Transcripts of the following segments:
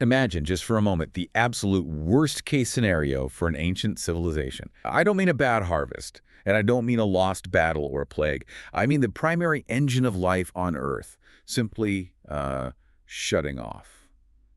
Imagine, just for a moment, the absolute worst-case scenario for an ancient civilization. I don't mean a bad harvest, and I don't mean a lost battle or a plague. I mean the primary engine of life on Earth, simply shutting off.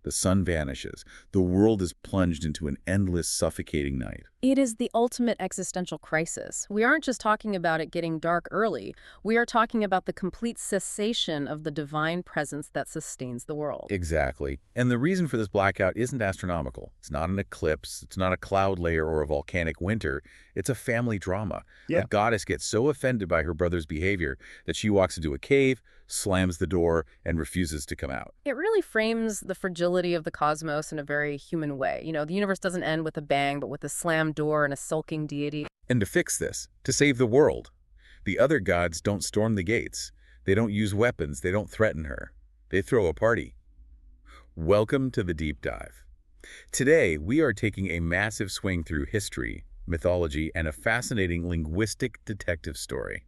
The sun vanishes. The world is plunged into an endless, suffocating night. It is the ultimate existential crisis. We aren't just talking about it getting dark early. We are talking about the complete cessation of the divine presence that sustains the world. Exactly. And the reason for this blackout isn't astronomical. It's not an eclipse. It's not a cloud layer or a volcanic winter. It's a family drama. Yeah. A goddess gets so offended by her brother's behavior that she walks into a cave, slams the door, and refuses to come out. It really frames the fragility of the cosmos in a very human way. You know, the universe doesn't end with a bang, but with a slammed door and a sulking deity. And to fix this, to save the world, the other gods don't storm the gates. They don't use weapons. They don't threaten her. They throw a party. Welcome to the Deep Dive. Today, we are taking a massive swing through history, mythology, and a fascinating linguistic detective story.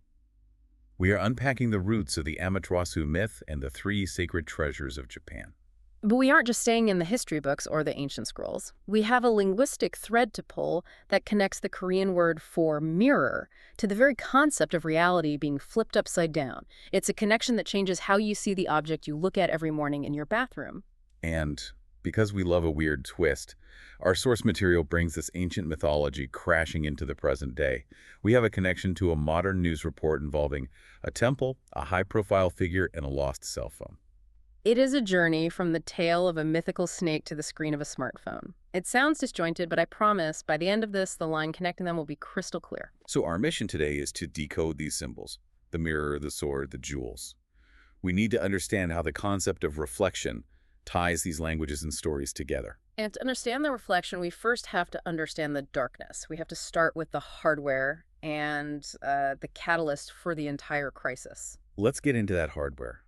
We are unpacking the roots of the Amaterasu myth and the three sacred treasures of Japan. But we aren't just staying in the history books or the ancient scrolls. We have a linguistic thread to pull that connects the Korean word for mirror to the very concept of reality being flipped upside down. It's a connection that changes how you see the object you look at every morning in your bathroom. And because we love a weird twist, our source material brings this ancient mythology crashing into the present day. We have a connection to a modern news report involving a temple, a high-profile figure, and a lost cell phone. It is a journey from the tale of a mythical snake to the screen of a smartphone. It sounds disjointed, but I promise by the end of this, the line connecting them will be crystal clear. So our mission today is to decode these symbols, the mirror, the sword, the jewels. We need to understand how the concept of reflection ties these languages and stories together. And to understand the reflection, we first have to understand the darkness. We have to start with the hardware and the catalyst for the entire crisis. Let's get into that hardware.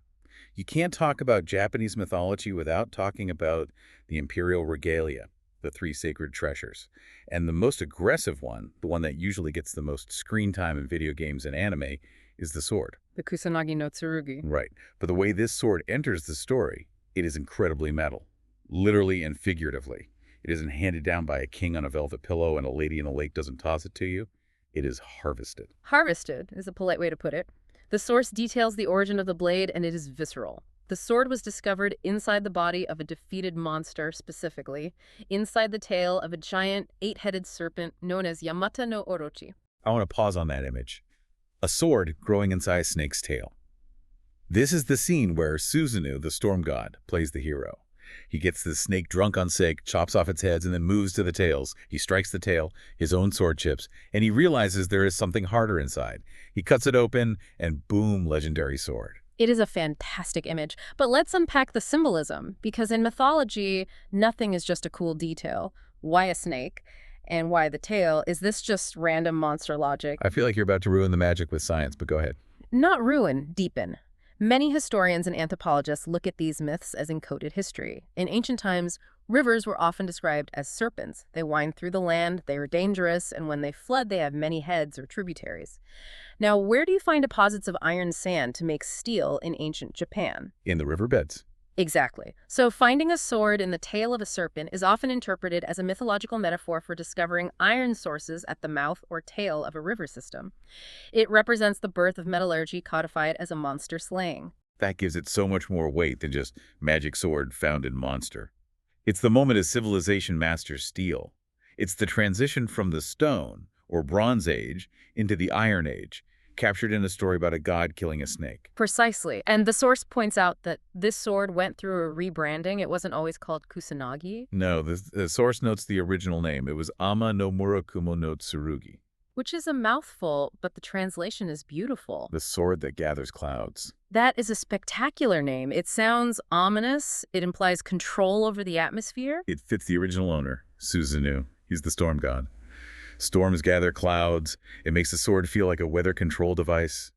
You can't talk about Japanese mythology without talking about the imperial regalia, the three sacred treasures. And the most aggressive one, the one that usually gets the most screen time in video games and anime, is the sword. The Kusanagi no Tsurugi. Right. But the way this sword enters the story, it is incredibly metal, literally and figuratively. It isn't handed down by a king on a velvet pillow and a lady in a lake doesn't toss it to you. It is harvested. Harvested is a polite way to put it. The source details the origin of the blade, and it is visceral. The sword was discovered inside the body of a defeated monster, specifically, inside the tail of a giant eight-headed serpent known as Yamata no Orochi. I want to pause on that image. A sword growing inside a snake's tail. This is the scene where Susanoo, the storm god, plays the hero. He gets the snake drunk on sick, chops off its heads, and then moves to the tails. He strikes the tail, his own sword chips, and he realizes there is something harder inside. He cuts it open, and boom, legendary sword. It is a fantastic image, but let's unpack the symbolism, because in mythology, nothing is just a cool detail. Why a snake? And why the tail? Is this just random monster logic? I feel like you're about to ruin the magic with science, but go ahead. Not ruin, deepen. Many historians and anthropologists look at these myths as encoded history. In ancient times, rivers were often described as serpents. They wind through the land, they are dangerous, and when they flood, they have many heads or tributaries. Now, where do you find deposits of iron sand to make steel in ancient Japan? In the riverbeds. Exactly. So finding a sword in the tail of a serpent is often interpreted as a mythological metaphor for discovering iron sources at the mouth or tail of a river system. It represents the birth of metallurgy codified as a monster slaying. That gives it so much more weight than just magic sword found in monster. It's the moment as civilization masters steel. It's the transition from the stone, or Bronze Age, into the Iron Age, captured in a story about a god killing a snake. Precisely. And the source points out that this sword went through a rebranding. It wasn't always called Kusanagi. No, the source notes the original name. It was Amma no Murakumo no Tsurugi. Which is a mouthful, but the translation is beautiful. The sword that gathers clouds. That is a spectacular name. It sounds ominous. It implies control over the atmosphere. It fits the original owner, Susanoo. He's the storm god. Storms gather clouds. It makes the sword feel like a weather control device.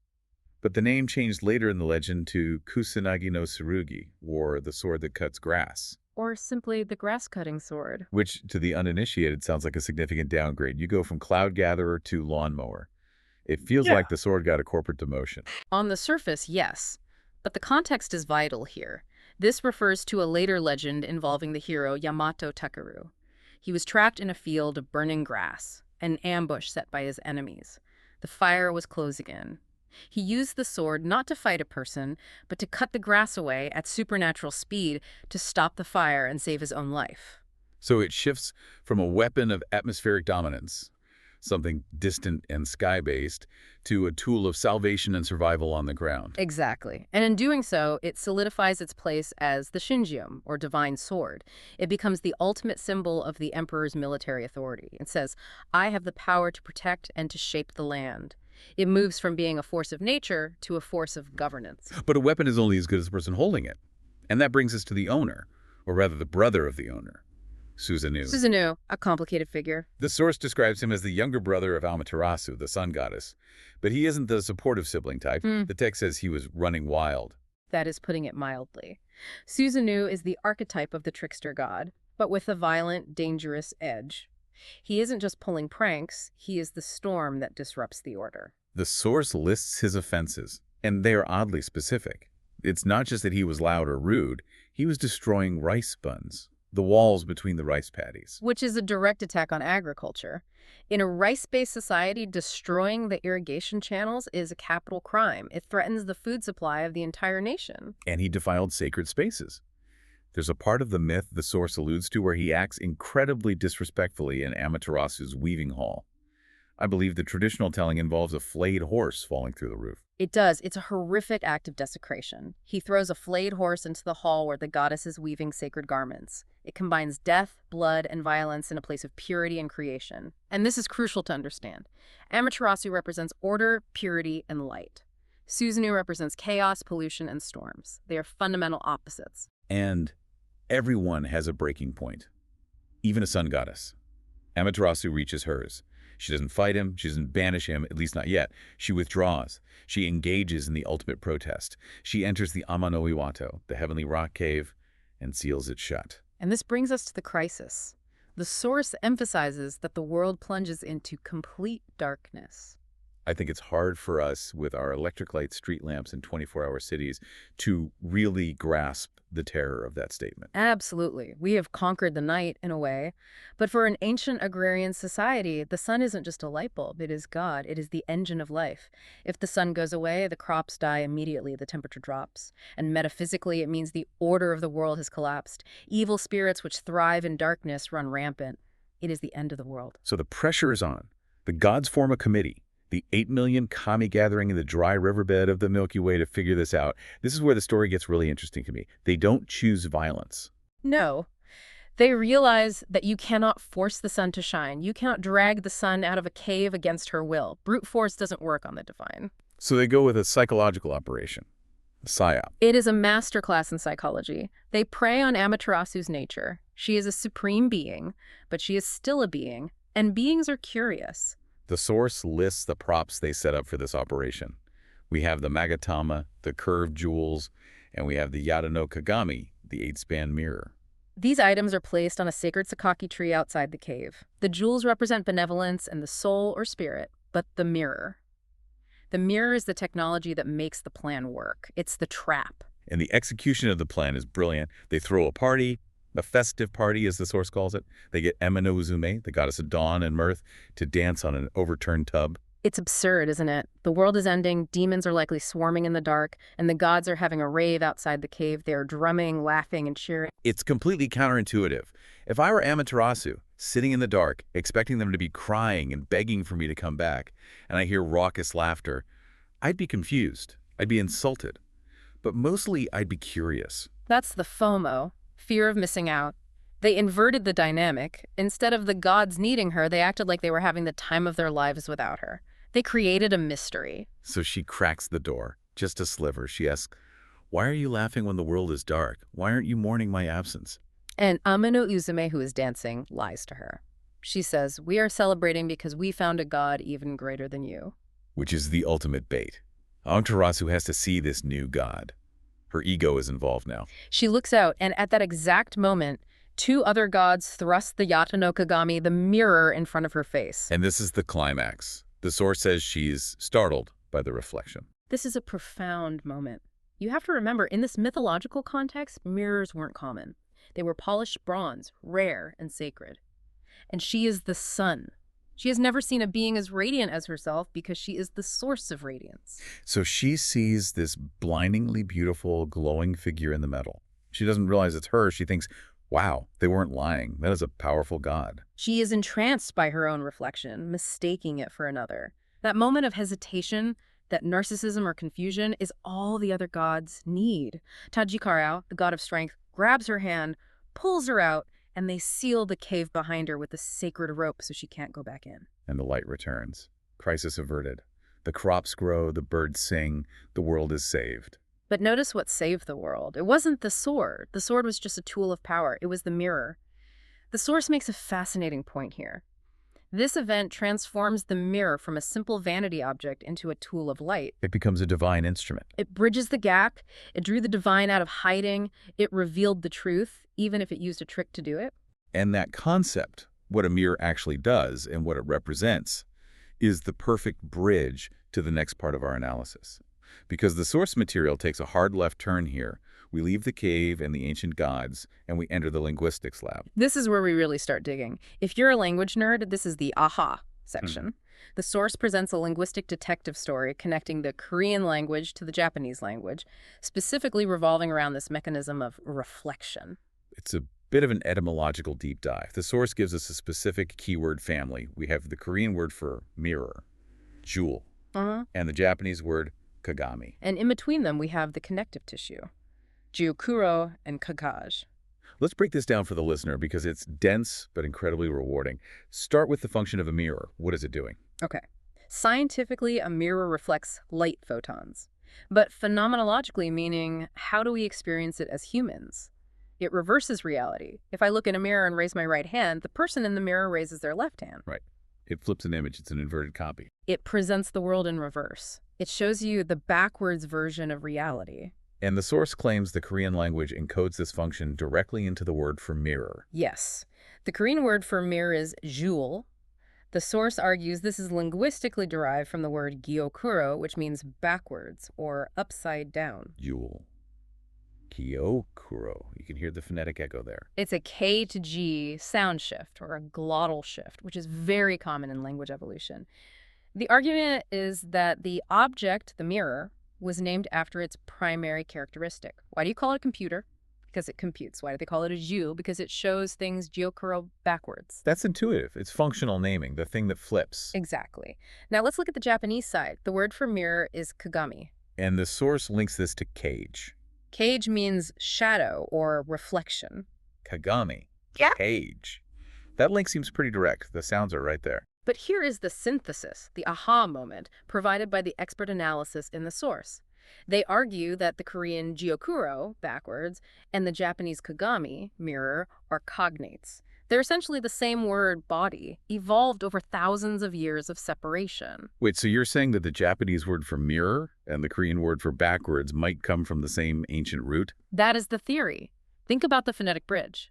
But the name changed later in the legend to Kusanagi no Tsurugi, or the sword that cuts grass. Or simply the grass-cutting sword. Which, to the uninitiated, sounds like a significant downgrade. You go from cloud gatherer to lawnmower. It feels like the sword got a corporate demotion. On the surface, yes. But the context is vital here. This refers to a later legend involving the hero Yamato Takeru. He was trapped in a field of burning grass, an ambush set by his enemies. The fire was closing in. He used the sword not to fight a person, but to cut the grass away at supernatural speed to stop the fire and save his own life. So it shifts from a weapon of atmospheric dominance, something distant and sky-based, to a tool of salvation and survival on the ground. Exactly. And in doing so, it solidifies its place as the Shinjium, or divine sword. It becomes the ultimate symbol of the emperor's military authority. It says, I have the power to protect and to shape the land. It moves from being a force of nature to a force of governance. But a weapon is only as good as the person holding it. And that brings us to the owner, or rather the brother of the owner, Susanoo. Susanoo, a complicated figure. The source describes him as the younger brother of Amaterasu, the sun goddess. But he isn't the supportive sibling type. The text says he was running wild. That is putting it mildly. Susanoo is the archetype of the trickster god, but with a violent, dangerous edge. He isn't just pulling pranks, he is the storm that disrupts the order. The source lists his offenses, and they are oddly specific. It's not just that he was loud or rude, he was destroying rice buns, the walls between the rice paddies. Which is a direct attack on agriculture. In a rice-based society, destroying the irrigation channels is a capital crime. It threatens the food supply of the entire nation. And he defiled sacred spaces. There's a part of the myth the source alludes to where he acts incredibly disrespectfully in Amaterasu's weaving hall. I believe the traditional telling involves a flayed horse falling through the roof. It does. It's a horrific act of desecration. He throws a flayed horse into the hall where the goddess is weaving sacred garments. It combines death, blood, and violence in a place of purity and creation. And this is crucial to understand. Amaterasu represents order, purity, and light. Susanoo represents chaos, pollution, and storms. They are fundamental opposites. And everyone has a breaking point, even a sun goddess. Amaterasu reaches hers. She doesn't fight him, she doesn't banish him, at least not yet. She withdraws. She engages in the ultimate protest. She enters the Amma no Iwato, the heavenly rock cave, and seals it shut. And this brings us to the crisis. The source emphasizes that the world plunges into complete darkness. I think it's hard for us with our electric light street lamps in 24-hour cities to really grasp the terror of that statement. Absolutely. We have conquered the night in a way. But for an ancient agrarian society, the sun isn't just a light bulb. It is God. It is the engine of life. If the sun goes away, the crops die immediately. The temperature drops. And metaphysically, it means the order of the world has collapsed. Evil spirits which thrive in darkness run rampant. It is the end of the world. So the pressure is on. The gods form a committee. The 8 million kami gathering in the dry riverbed of the Milky Way to figure this out. This is where the story gets really interesting to me. They don't choose violence. No. They realize that you cannot force the sun to shine. You cannot drag the sun out of a cave against her will. Brute force doesn't work on the divine. So they go with a psychological operation, a psyop. It is a masterclass in psychology. They prey on Amaterasu's nature. She is a supreme being, but she is still a being, and beings are curious. The source lists the props they set up for this operation. We have the magatama, the curved jewels, and we have the yata no kagami, the 8-span mirror. These items are placed on a sacred sakaki tree outside the cave. The jewels represent benevolence and the soul or spirit, but the mirror. The mirror is the technology that makes the plan work. It's the trap. And the execution of the plan is brilliant. They throw a party, a festive party, as the source calls it. They get Eomma no Uzume, the goddess of dawn and mirth, to dance on an overturned tub. It's absurd, isn't it? The world is ending, demons are likely swarming in the dark, and the gods are having a rave outside the cave. They are drumming, laughing, and cheering. It's completely counterintuitive. If I were Amaterasu, sitting in the dark, expecting them to be crying and begging for me to come back, and I hear raucous laughter, I'd be confused. I'd be insulted. But mostly, I'd be curious. That's the FOMO. Fear of missing out. They inverted the dynamic. Instead of the gods needing her, they acted like they were having the time of their lives without her. They created a mystery. So she cracks the door, just a sliver. She asks, "Why are you laughing when the world is dark? Why aren't you mourning my absence?" And Amma no Uzume, who is dancing, lies to her. She says, "We are celebrating because we found a god even greater than you." Which is the ultimate bait. Amaterasu has to see this new god. Her ego is involved now. She looks out, and at that exact moment, two other gods thrust the Yata no Kagami, the mirror, in front of her face. And this is the climax. The source says she's startled by the reflection. This is a profound moment. You have to remember, in this mythological context, mirrors weren't common. They were polished bronze, rare and sacred. And she is the sun. She has never seen a being as radiant as herself because she is the source of radiance. So she sees this blindingly beautiful, glowing figure in the metal. She doesn't realize it's her. She thinks, wow, they weren't lying. That is a powerful god. She is entranced by her own reflection, mistaking it for another. That moment of hesitation, that narcissism or confusion, is all the other gods need. Tajikarao, the god of strength, grabs her hand, pulls her out, and they seal the cave behind her with a sacred rope so she can't go back in. And the light returns. Crisis averted. The crops grow, the birds sing, the world is saved. But notice what saved the world. It wasn't the sword. The sword was just a tool of power. It was the mirror. The source makes a fascinating point here. This event transforms the mirror from a simple vanity object into a tool of light. It becomes a divine instrument. It bridges the gap. It drew the divine out of hiding. It revealed the truth, even if it used a trick to do it. And that concept, what a mirror actually does and what it represents, is the perfect bridge to the next part of our analysis. Because the source material takes a hard left turn here, we leave the cave and the ancient gods, and we enter the linguistics lab. This is where we really start digging. If you're a language nerd, this is the aha section. The source presents a linguistic detective story connecting the Korean language to the Japanese language, specifically revolving around this mechanism of reflection. It's a bit of an etymological deep dive. The source gives us a specific keyword family. We have the Korean word for mirror, jewel, and the Japanese word kagami. And in between them, we have the connective tissue, Gyokuro and Kakage. Let's break this down for the listener because it's dense but incredibly rewarding. Start with the function of a mirror. What is it doing? Okay. Scientifically, a mirror reflects light photons. But phenomenologically, meaning how do we experience it as humans? It reverses reality. If I look in a mirror and raise my right hand, the person in the mirror raises their left hand. Right. It flips an image. It's an inverted copy. It presents the world in reverse. It shows you the backwards version of reality. And the source claims the Korean language encodes this function directly into the word for mirror. Yes. The Korean word for mirror is jewel. The source argues this is linguistically derived from the word gyokuro, which means backwards or upside down. Jewel. Gyokuro. You can hear the phonetic echo there. It's a K to G sound shift or a glottal shift, which is very common in language evolution. The argument is that the object, the mirror, was named after its primary characteristic. Why do you call it a computer? Because it computes. Why do they call it a jewel? Because it shows things gyokuro backwards. That's intuitive. It's functional naming, the thing that flips. Exactly. Now let's look at the Japanese side. The word for mirror is kagami. And the source links this to cage. Cage means shadow or reflection. Kagami. Yeah. Cage. That link seems pretty direct. The sounds are right there. But here is the synthesis, the aha moment, provided by the expert analysis in the source. They argue that the Korean gyokuro, backwards, and the Japanese kagami, mirror, are cognates. They're essentially the same word, body, evolved over thousands of years of separation. Wait, so you're saying that the Japanese word for mirror and the Korean word for backwards might come from the same ancient root? That is the theory. Think about the phonetic bridge.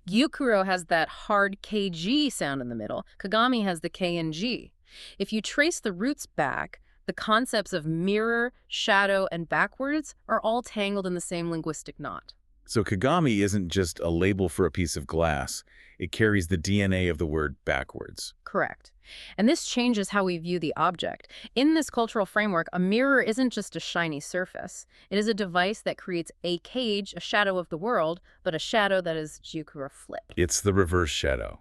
Gyokuro has that hard KG sound in the middle. Kagami has the K and G. If you trace the roots back, the concepts of mirror, shadow, and backwards are all tangled in the same linguistic knot. So kagami isn't just a label for a piece of glass. It carries the DNA of the word backwards. Correct. And this changes how we view the object. In this cultural framework, a mirror isn't just a shiny surface. It is a device that creates a cage, a shadow of the world, but a shadow that is gyokuro flipped. It's the reverse shadow.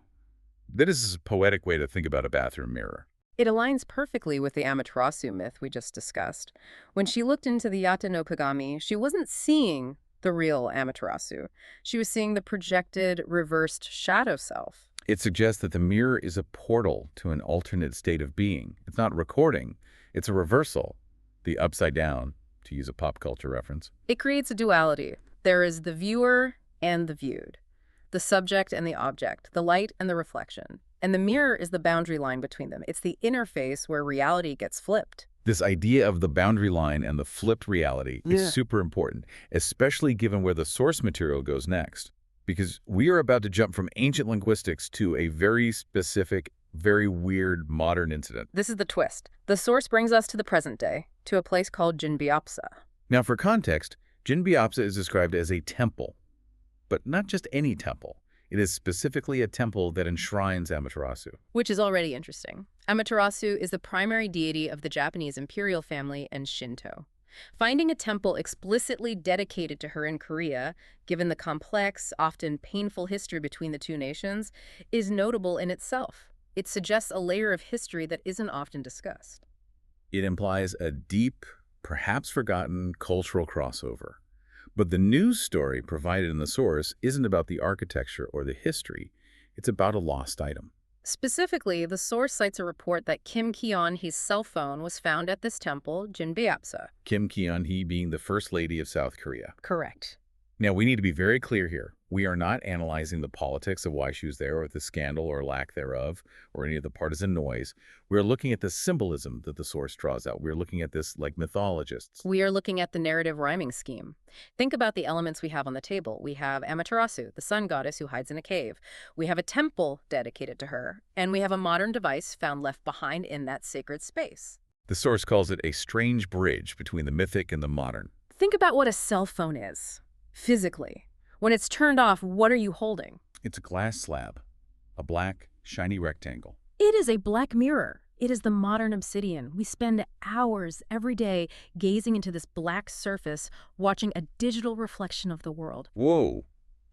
That is a poetic way to think about a bathroom mirror. It aligns perfectly with the Amaterasu myth we just discussed. When she looked into the Yata no Kagami, she wasn't seeing the real Amaterasu. She was seeing the projected, reversed shadow self. It suggests that the mirror is a portal to an alternate state of being. It's not recording, it's a reversal, the upside down, to use a pop culture reference. It creates a duality. There is the viewer and the viewed, the subject and the object, the light and the reflection. And the mirror is the boundary line between them. It's the interface where reality gets flipped. This idea of the boundary line and the flipped reality is super important, especially given where the source material goes next. Because we are about to jump from ancient linguistics to a very specific, very weird modern incident. This is the twist. The source brings us to the present day, to a place called Jinbyapsa. Now, for context, Jinbyapsa is described as a temple, but not just any temple. It is specifically a temple that enshrines Amaterasu. Which is already interesting. Amaterasu is the primary deity of the Japanese imperial family and Shinto. Finding a temple explicitly dedicated to her in Korea, given the complex, often painful history between the two nations, is notable in itself. It suggests a layer of history that isn't often discussed. It implies a deep, perhaps forgotten cultural crossover. But the news story provided in the source isn't about the architecture or the history. It's about a lost item. Specifically, the source cites a report that Kim Kyon-hee's cell phone was found at this temple, Jinbyapsa. Kim Kyon-hee being the First Lady of South Korea. Correct. Now, we need to be very clear here. We are not analyzing the politics of why she was there or the scandal or lack thereof or any of the partisan noise. We're looking at the symbolism that the source draws out. We're looking at this like mythologists. We are looking at the narrative rhyming scheme. Think about the elements we have on the table. We have Amaterasu, the sun goddess who hides in a cave. We have a temple dedicated to her. And we have a modern device found left behind in that sacred space. The source calls it a strange bridge between the mythic and the modern. Think about what a cell phone is, physically. When it's turned off, what are you holding? It's a glass slab, a black, shiny rectangle. It is a black mirror. It is the modern obsidian. We spend hours every day gazing into this black surface, watching a digital reflection of the world. Whoa,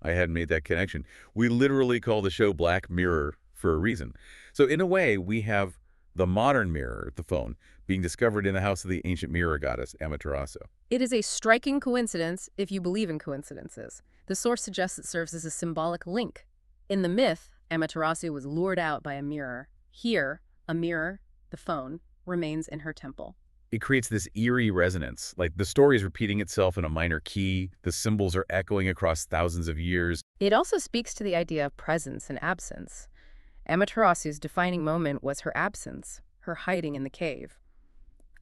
I hadn't made that connection. We literally call the show Black Mirror for a reason. So in a way, we have the modern mirror, the phone, being discovered in the house of the ancient mirror goddess, Amaterasu. It is a striking coincidence if you believe in coincidences. The source suggests it serves as a symbolic link. In the myth, Amaterasu was lured out by a mirror. Here, a mirror, the phone, remains in her temple. It creates this eerie resonance, like the story is repeating itself in a minor key, the symbols are echoing across thousands of years. It also speaks to the idea of presence and absence. Amaterasu's defining moment was her absence, her hiding in the cave.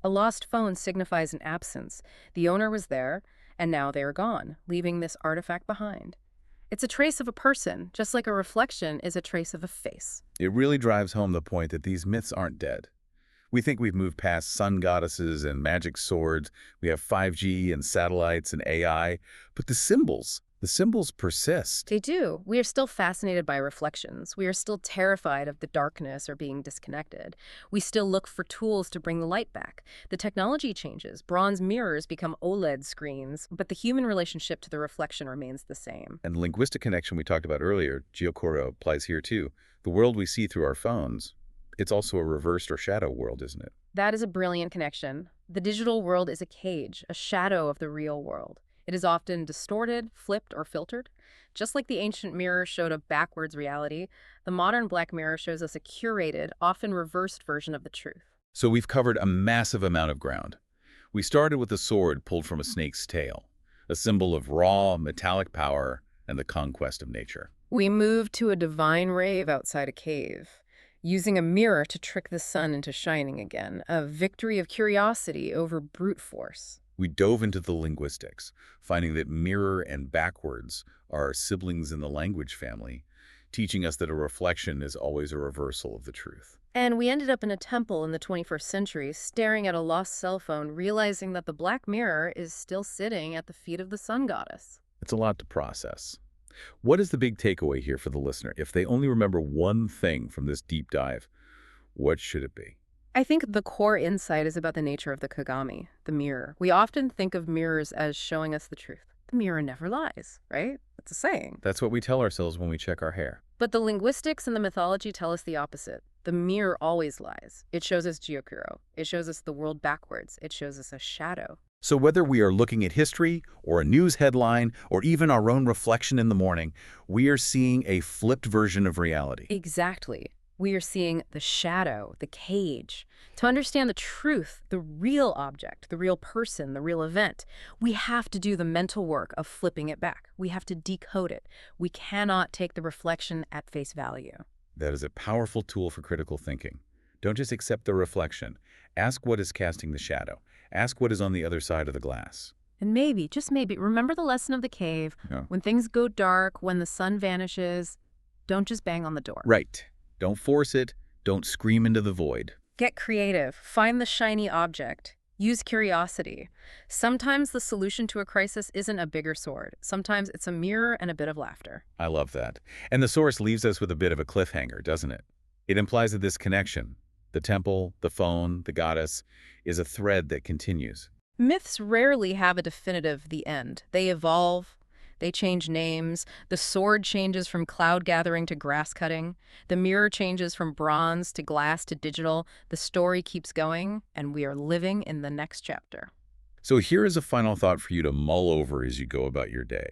A lost phone signifies an absence. The owner was there, and now they are gone, leaving this artifact behind. It's a trace of a person, just like a reflection is a trace of a face. It really drives home the point that these myths aren't dead. We think we've moved past sun goddesses and magic swords. We have 5G and satellites and AI. But the symbols persist. They do. We are still fascinated by reflections. We are still terrified of the darkness or being disconnected. We still look for tools to bring the light back. The technology changes. Bronze mirrors become OLED screens, but the human relationship to the reflection remains the same. And the linguistic connection we talked about earlier, Gyokuro, applies here too. The world we see through our phones, it's also a reversed or shadow world, isn't it? That is a brilliant connection. The digital world is a cage, a shadow of the real world. It is often distorted, flipped, or filtered. Just like the ancient mirror showed a backwards reality, the modern black mirror shows us a curated, often reversed version of the truth. So we've covered a massive amount of ground. We started with a sword pulled from a snake's tail, a symbol of raw, metallic power and the conquest of nature. We moved to a divine rave outside a cave, using a mirror to trick the sun into shining again, a victory of curiosity over brute force. We dove into the linguistics, finding that mirror and backwards are siblings in the language family, teaching us that a reflection is always a reversal of the truth. And we ended up in a temple in the 21st century, staring at a lost cell phone, realizing that the black mirror is still sitting at the feet of the sun goddess. It's a lot to process. What is the big takeaway here for the listener? If they only remember one thing from this deep dive, what should it be? I think the core insight is about the nature of the Kagami, the mirror. We often think of mirrors as showing us the truth. The mirror never lies, right? That's a saying. That's what we tell ourselves when we check our hair. But the linguistics and the mythology tell us the opposite. The mirror always lies. It shows us Gyokuro. It shows us the world backwards. It shows us a shadow. So whether we are looking at history or a news headline or even our own reflection in the morning, we are seeing a flipped version of reality. Exactly. We are seeing the shadow, the cage. To understand the truth, the real object, the real person, the real event, we have to do the mental work of flipping it back. We have to decode it. We cannot take the reflection at face value. That is a powerful tool for critical thinking. Don't just accept the reflection. Ask what is casting the shadow. Ask what is on the other side of the glass. And maybe, just maybe, remember the lesson of the cave. Yeah. When things go dark, when the sun vanishes, don't just bang on the door. Right. Don't force it. Don't scream into the void. Get creative. Find the shiny object. Use curiosity. Sometimes the solution to a crisis isn't a bigger sword. Sometimes it's a mirror and a bit of laughter. I love that. And the source leaves us with a bit of a cliffhanger, doesn't it? It implies that this connection, the temple, the phone, the goddess, is a thread that continues. Myths rarely have a definitive the end. They evolve, they change names, the sword changes from cloud gathering to grass cutting, the mirror changes from bronze to glass to digital, the story keeps going, and we are living in the next chapter. So here is a final thought for you to mull over as you go about your day.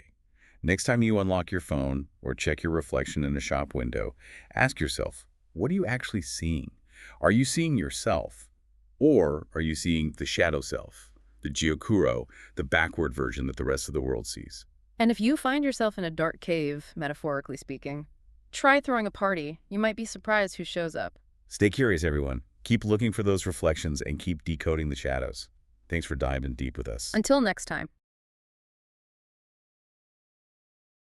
Next time you unlock your phone or check your reflection in a shop window, ask yourself, what are you actually seeing? Are you seeing yourself? Or are you seeing the shadow self, the Gyokuro, the backward version that the rest of the world sees? And if you find yourself in a dark cave, metaphorically speaking, try throwing a party. You might be surprised who shows up. Stay curious, everyone. Keep looking for those reflections and keep decoding the shadows. Thanks for diving deep with us. Until next time.